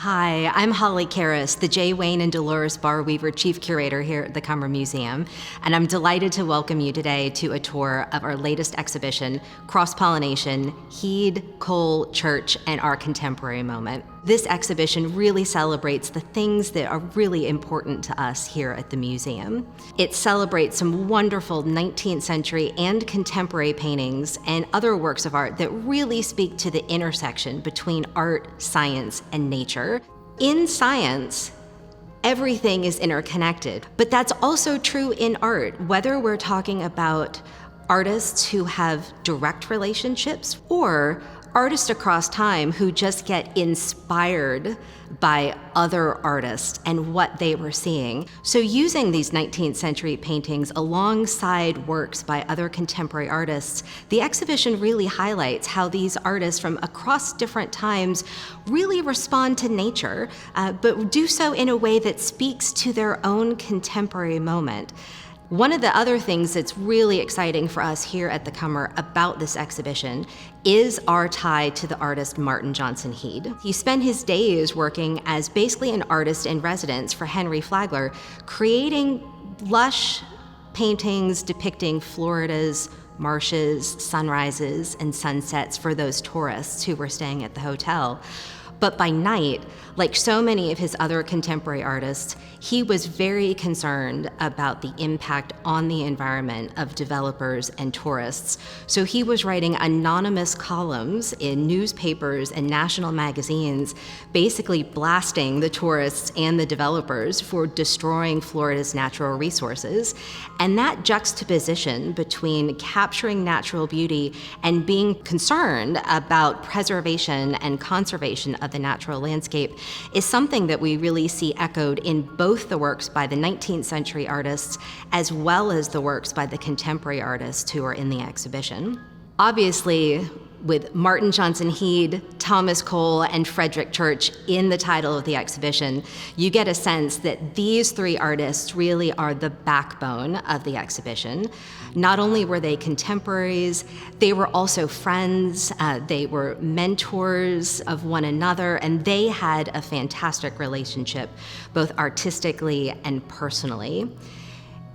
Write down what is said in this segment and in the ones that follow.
Hi, I'm Holly Keris, the J. Wayne and Delores Barr Weaver Chief Curator here at the Cumber Museum, and I'm delighted to welcome you today to a tour of our latest exhibition, Cross-Pollination, Heade, Cole, Church, and Our Contemporary Moment. This exhibition really celebrates the things that are really important to us here at the museum. It celebrates some wonderful 19th century and contemporary paintings and other works of art that really speak to the intersection between art, science, and nature. In science, everything is interconnected, but that's also true in art, whether we're talking about artists who have direct relationships or artists across time who just get inspired by other artists and what they were seeing. So using these 19th century paintings alongside works by other contemporary artists, the exhibition really highlights how these artists from across different times really respond to nature, but do so in a way that speaks to their own contemporary moment. One of the other things that's really exciting for us here at the Cumber about this exhibition is our tie to the artist Martin Johnson Heade. He spent his days working as basically an artist in residence for Henry Flagler, creating lush paintings depicting Florida's marshes, sunrises, and sunsets for those tourists who were staying at the hotel. But by night, like so many of his other contemporary artists, he was very concerned about the impact on the environment of developers and tourists. So he was writing anonymous columns in newspapers and national magazines, basically blasting the tourists and the developers for destroying Florida's natural resources. And that juxtaposition between capturing natural beauty and being concerned about preservation and conservation of the natural landscape is something that we really see echoed in both the works by the 19th century artists as well as the works by the contemporary artists who are in the exhibition. Obviously, with Martin Johnson Heade, Thomas Cole, and Frederick Church in the title of the exhibition, you get a sense that these three artists really are the backbone of the exhibition. Not only were they contemporaries, they were also friends, they were mentors of one another, and they had a fantastic relationship, both artistically and personally.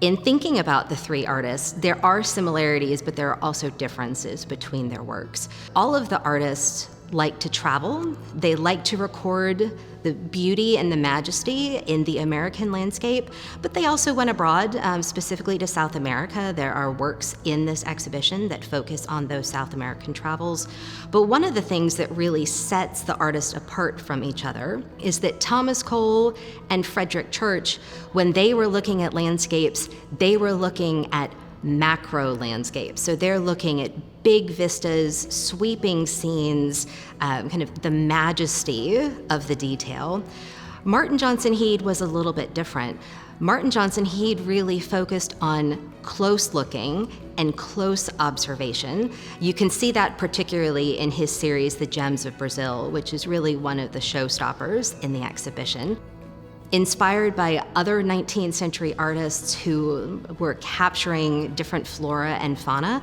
In thinking about the three artists, there are similarities, but there are also differences between their works. All of the artists like to travel. They like to record the beauty and the majesty in the American landscape, but they also went abroad, specifically to South America. There are works in this exhibition that focus on those South American travels. But one of the things that really sets the artists apart from each other is that Thomas Cole and Frederick Church, when they were looking at landscapes, they were looking at macro landscapes. So they're looking at big vistas, sweeping scenes, kind of the majesty of the detail. Martin Johnson Heade was a little bit different. Martin Johnson Heade really focused on close looking and close observation. You can see that particularly in his series, The Gems of Brazil, which is really one of the showstoppers in the exhibition. Inspired by other 19th century artists who were capturing different flora and fauna,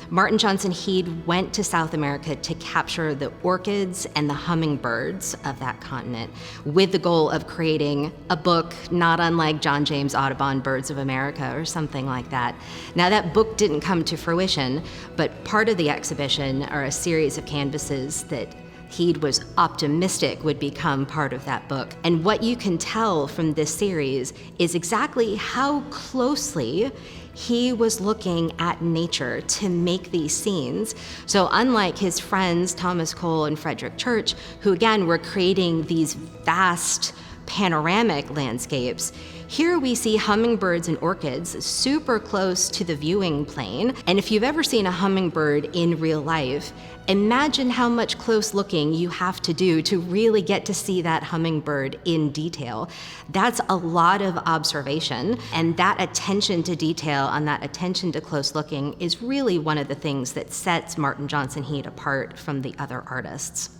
Martin Johnson Heade went to South America to capture the orchids and the hummingbirds of that continent with the goal of creating a book not unlike John James Audubon, Birds of America or something like that. Now that book didn't come to fruition, but part of the exhibition are a series of canvases that Heade was optimistic would become part of that book. And what you can tell from this series is exactly how closely he was looking at nature to make these scenes. So unlike his friends, Thomas Cole and Frederick Church, who again were creating these vast panoramic landscapes, here we see hummingbirds and orchids super close to the viewing plane. And if you've ever seen a hummingbird in real life, imagine how much close looking you have to do to really get to see that hummingbird in detail. That's a lot of observation, and that attention to detail and that attention to close looking is really one of the things that sets Martin Johnson Heade apart from the other artists.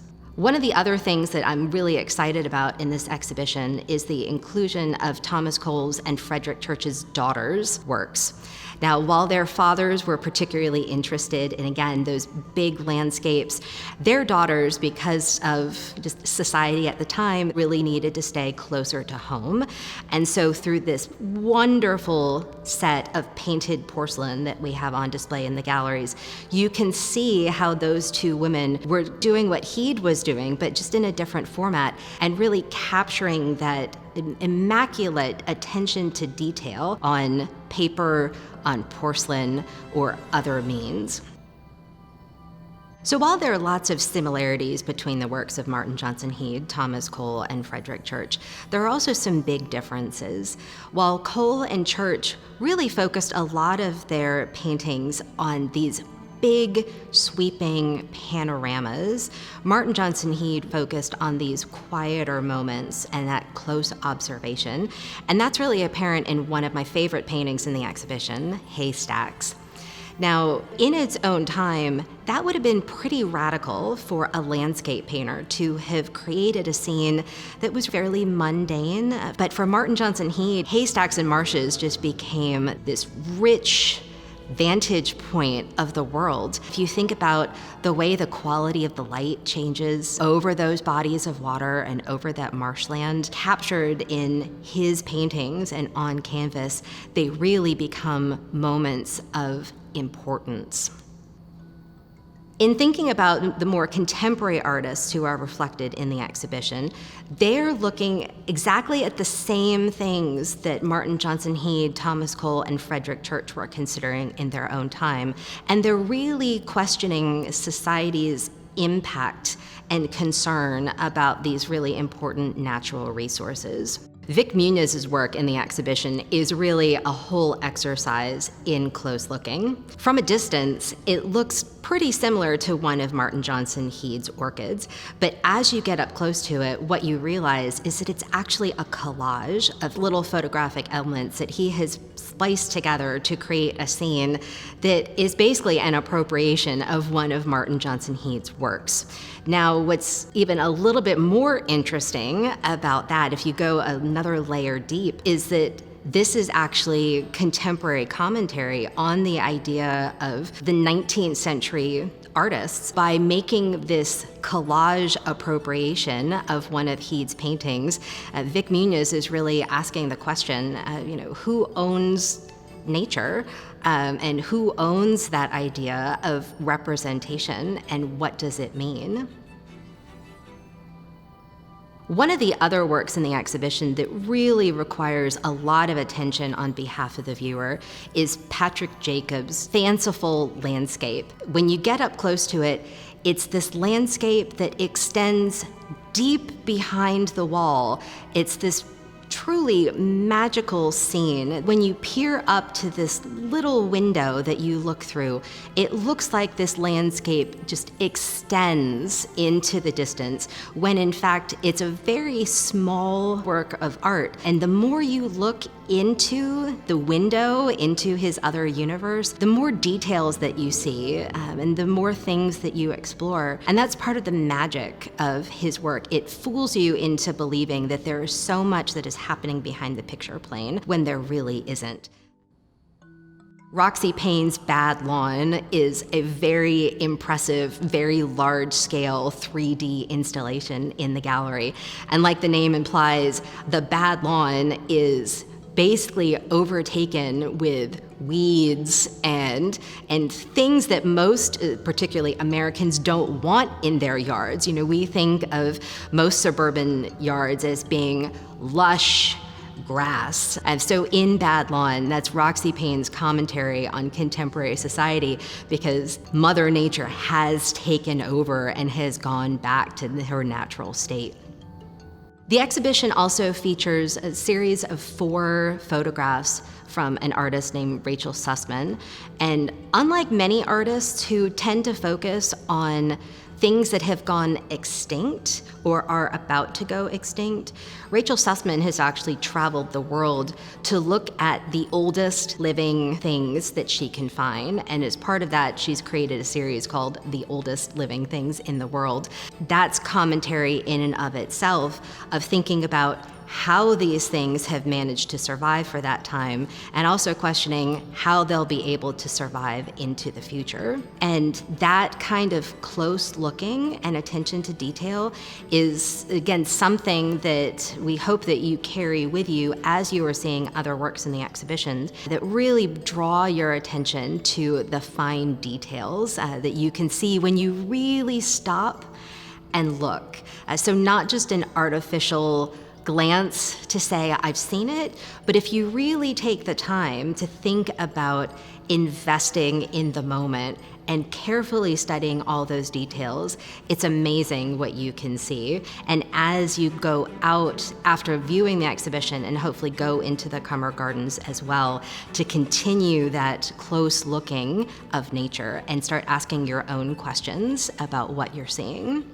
One of the other things that I'm really excited about in this exhibition is the inclusion of Thomas Cole's and Frederick Church's daughters' works. Now, while their fathers were particularly interested in, again, those big landscapes, their daughters, because of just society at the time, really needed to stay closer to home. And so through this wonderful set of painted porcelain that we have on display in the galleries, you can see how those two women were doing what Heade was doing, but just in a different format, and really capturing that immaculate attention to detail on paper, on porcelain, or other means. So while there are lots of similarities between the works of Martin Johnson Heade, Thomas Cole, and Frederick Church, there are also some big differences. While Cole and Church really focused a lot of their paintings on these big, sweeping panoramas, Martin Johnson Heade focused on these quieter moments and that close observation. And that's really apparent in one of my favorite paintings in the exhibition, Haystacks. Now, in its own time, that would have been pretty radical for a landscape painter to have created a scene that was fairly mundane. But for Martin Johnson Heade, haystacks and marshes just became this rich vantage point of the world. If you think about the way the quality of the light changes over those bodies of water and over that marshland, captured in his paintings and on canvas, they really become moments of importance. In thinking about the more contemporary artists who are reflected in the exhibition, they're looking exactly at the same things that Martin Johnson Heade, Thomas Cole, and Frederick Church were considering in their own time. And they're really questioning society's impact and concern about these really important natural resources. Vic Muniz's work in the exhibition is really a whole exercise in close looking. From a distance, it looks pretty similar to one of Martin Johnson Heade's orchids, but as you get up close to it, what you realize is that it's actually a collage of little photographic elements that he has spliced together to create a scene that is basically an appropriation of one of Martin Johnson Heade's works. Now, what's even a little bit more interesting about that, if you go another layer deep, is that this is actually contemporary commentary on the idea of the 19th century artists. By making this collage appropriation of one of Heade's paintings, Vic Muniz is really asking the question, who owns nature, and who owns that idea of representation, and what does it mean? One of the other works in the exhibition that really requires a lot of attention on behalf of the viewer is Patrick Jacobs' Fanciful landscape. When you get up close to it, it's this landscape that extends deep behind the wall. It's this truly magical scene. When you peer up to this little window that you look through, it looks like this landscape just extends into the distance, when in fact it's a very small work of art. And the more you look into the window, into his other universe, the more details that you see, and the more things that you explore. And that's part of the magic of his work. It fools you into believing that there is so much that is happening behind the picture plane when there really isn't. Roxy Payne's Bad Lawn is a very impressive, very large-scale 3D installation in the gallery. And like the name implies, the Bad Lawn is basically overtaken with weeds and things that most, particularly Americans, don't want in their yards. We think of most suburban yards as being lush grass. And so in Bad Lawn, that's Roxy Payne's commentary on contemporary society, because Mother Nature has taken over and has gone back to her natural state. The exhibition also features a series of 4 photographs from an artist named Rachel Sussman. And unlike many artists who tend to focus on things that have gone extinct or are about to go extinct. Rachel Sussman has actually traveled the world to look at the oldest living things that she can find, and as part of that, she's created a series called The Oldest Living Things in the World. That's commentary in and of itself of thinking about how these things have managed to survive for that time, and also questioning how they'll be able to survive into the future. And that kind of close looking and attention to detail is, again, something that we hope that you carry with you as you are seeing other works in the exhibition that really draw your attention to the fine details that you can see when you really stop and look. So not just an artificial glance to say, I've seen it, but if you really take the time to think about investing in the moment and carefully studying all those details, it's amazing what you can see. And as you go out after viewing the exhibition and hopefully go into the Kummer Gardens as well to continue that close looking of nature and start asking your own questions about what you're seeing.